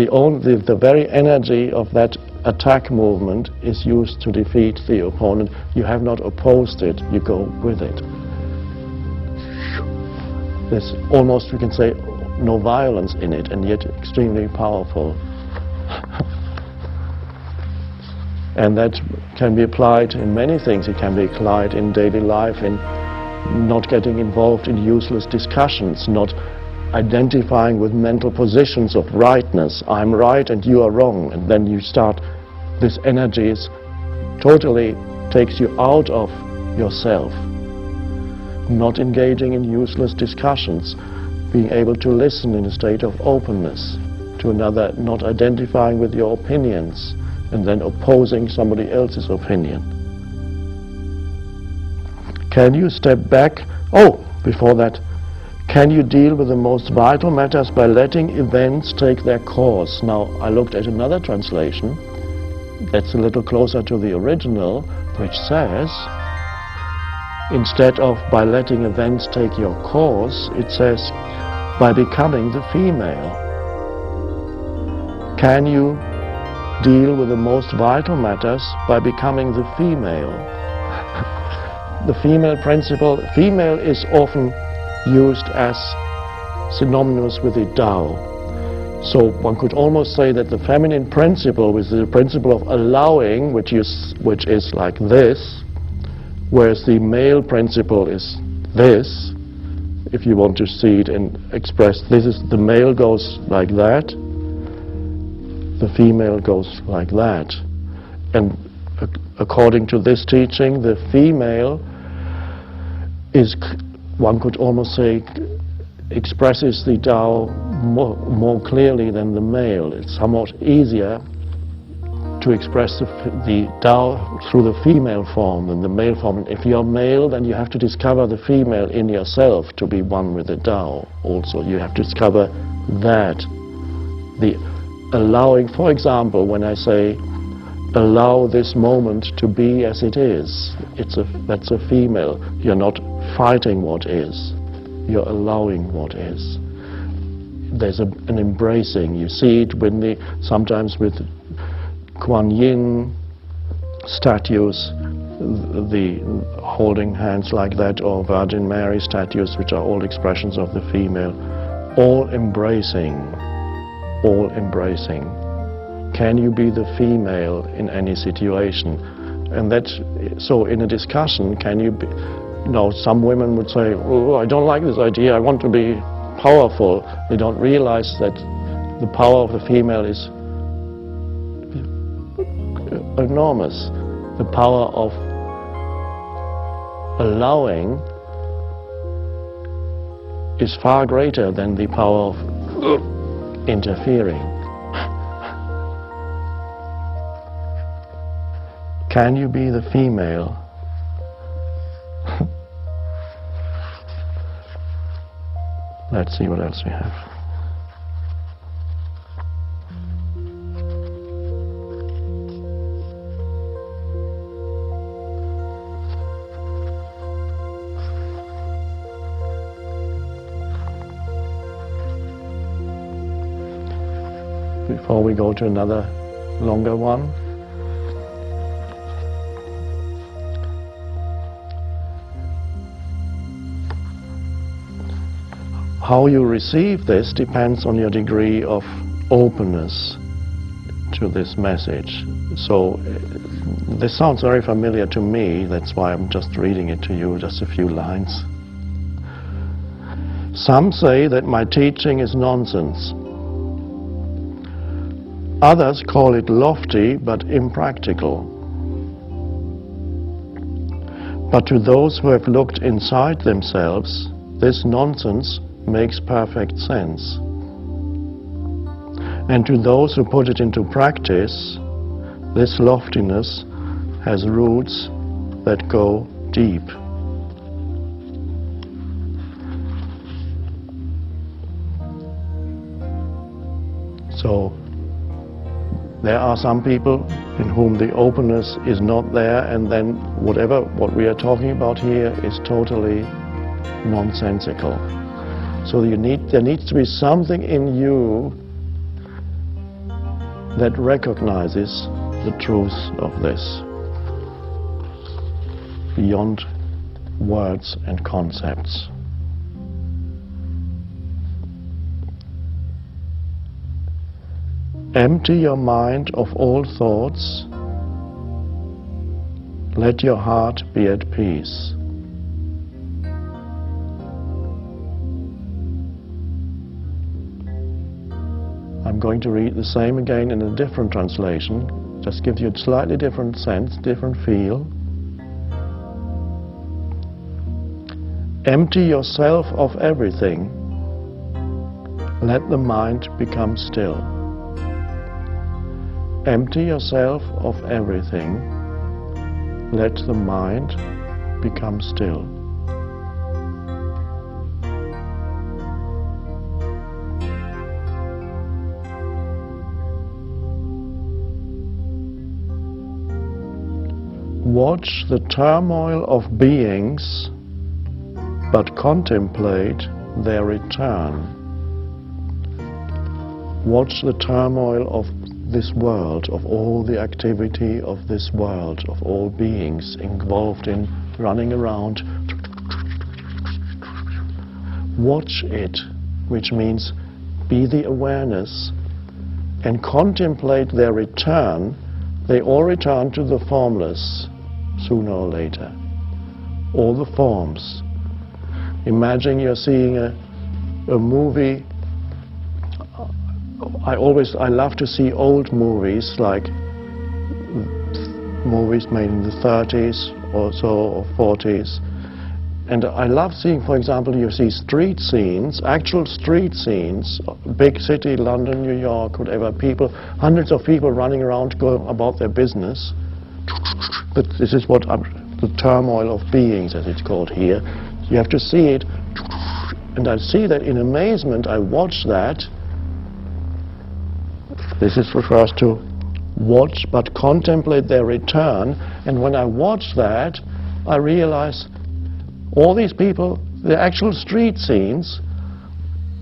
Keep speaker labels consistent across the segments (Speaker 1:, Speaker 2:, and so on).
Speaker 1: The very energy of that attack movement is used to defeat the opponent. You have not opposed it, you go with it. There's almost, we can say, no violence in it, and yet extremely powerful. And that can be applied in many things. It can be applied in daily life, in not getting involved in useless discussions, not identifying with mental positions of rightness. I'm right and you are wrong. And then you start, this energy is totally takes you out of yourself. Not engaging in useless discussions, being able to listen in a state of openness to another, not identifying with your opinions and then opposing somebody else's opinion. Can you step back? Oh, before that, can you deal with the most vital matters by letting events take their course? Now, I looked at another translation that's a little closer to the original, which says, instead of by letting events take your course, it says, by becoming the female. Can you deal with the most vital matters by becoming the female? The female principle, female is often used as synonymous with the Tao. So one could almost say that the feminine principle is the principle of allowing, which is like this, whereas the male principle is this. If you want to see it and express, this is the male goes like that, the female goes like that. And according to this teaching, the female is, one could almost say, expresses the Tao more clearly than the male. It's somewhat easier to express the Tao through the female form than the male form. And if you're male, then you have to discover the female in yourself to be one with the Tao. Also, you have to discover that. The allowing, for example, when I say, allow this moment to be as it is, that's a female. You're not fighting what is, you're allowing what is. There's an embracing. You see it when sometimes with Kuan Yin statues, the holding hands like that, or Virgin Mary statues, which are all expressions of the female, all embracing, all embracing. Can you be the female in any situation? And that's, so in a discussion, can you be, you know, some women would say, oh, I don't like this idea, I want to be powerful. They don't realize that the power of the female is enormous. The power of allowing is far greater than the power of interfering. Can you be the female? Let's see what else we have. Before we go to another longer one, how you receive this depends on your degree of openness to this message. So this sounds very familiar to me, that's why I'm just reading it to you, just a few lines. Some say that my teaching is nonsense. Others call it lofty but impractical. But to those who have looked inside themselves, this nonsense makes perfect sense. And to those who put it into practice, this loftiness has roots that go deep. So there are some people in whom the openness is not there, and then what we are talking about here is totally nonsensical. So there needs to be something in you that recognizes the truth of this beyond words and concepts. Empty your mind of all thoughts. Let your heart be at peace. I'm going to read the same again in a different translation. Just gives you a slightly different sense, different feel. Empty yourself of everything. Let the mind become still. Empty yourself of everything. Let the mind become still. Watch the turmoil of beings, but contemplate their return. Watch the turmoil of this world, of all the activity of this world, of all beings involved in running around. Watch it, which means be the awareness, and contemplate their return. They all return to the formless, sooner or later. All the forms. Imagine you're seeing a movie. I love to see old movies, like movies made in the 30s or so, or 40s. And I love seeing, for example, you see street scenes, actual street scenes, big city, London, New York, whatever, people, hundreds of people running around going about their business. But this is what the turmoil of beings, as it's called here. You have to see it, and I see that in amazement. I watch that. This refers to watch but contemplate their return, and when I watch that, I realize all these people, the actual street scenes,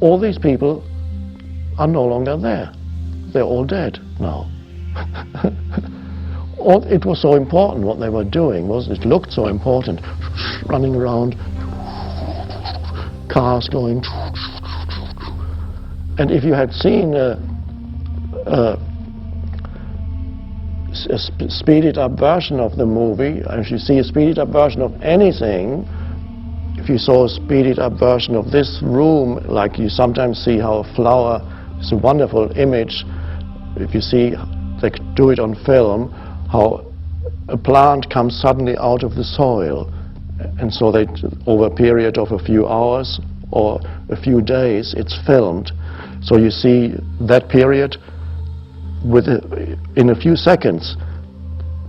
Speaker 1: all these people are no longer there. They're all dead now. It was so important what they were doing, wasn't it? It looked so important, running around, cars going. And if you had seen a speeded up version of the movie, if you see a speeded up version of anything, if you saw a speeded up version of this room, like you sometimes see how a flower is a wonderful image, if you see, they do it on film, how a plant comes suddenly out of the soil, and so they, over a period of a few hours or a few days, it's filmed. So you see that period in a few seconds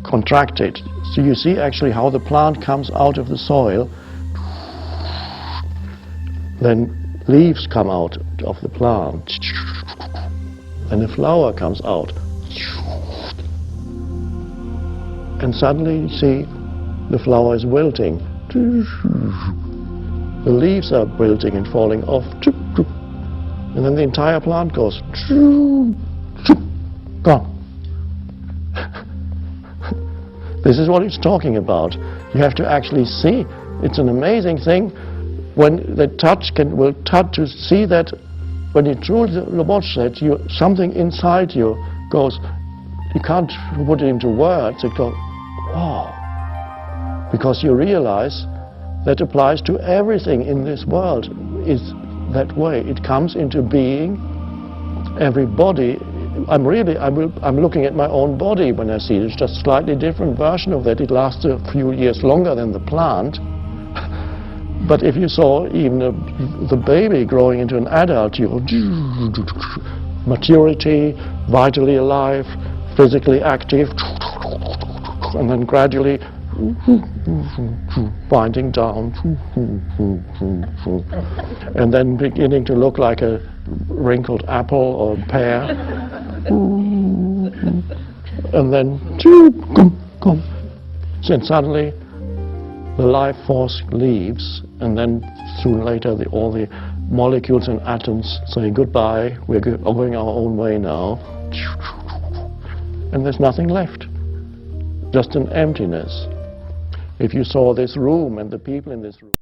Speaker 1: contracted. So you see actually how the plant comes out of the soil, then leaves come out of the plant, and the flower comes out, and suddenly you see the flower is wilting, the leaves are wilting and falling off, and then the entire plant goes gone. This is what it's talking about. You have to actually see. It's an amazing thing when the touch will touch, to see that when you truly watch that, something inside you goes, you can't put it into words, it goes, wow. Because you realize that applies to everything in this world, is that way. It comes into being. Every body, I'm looking at my own body when I see it. It's just a slightly different version of that. It lasts a few years longer than the plant. But if you saw even the baby growing into an adult, you maturity, vitally alive, physically active, and then gradually winding down, and then beginning to look like a wrinkled apple or pear, and then and suddenly the life force leaves, and then soon later all the molecules and atoms say goodbye, we're going our own way now. and there's nothing left, just an emptiness. If you saw this room and the people in this room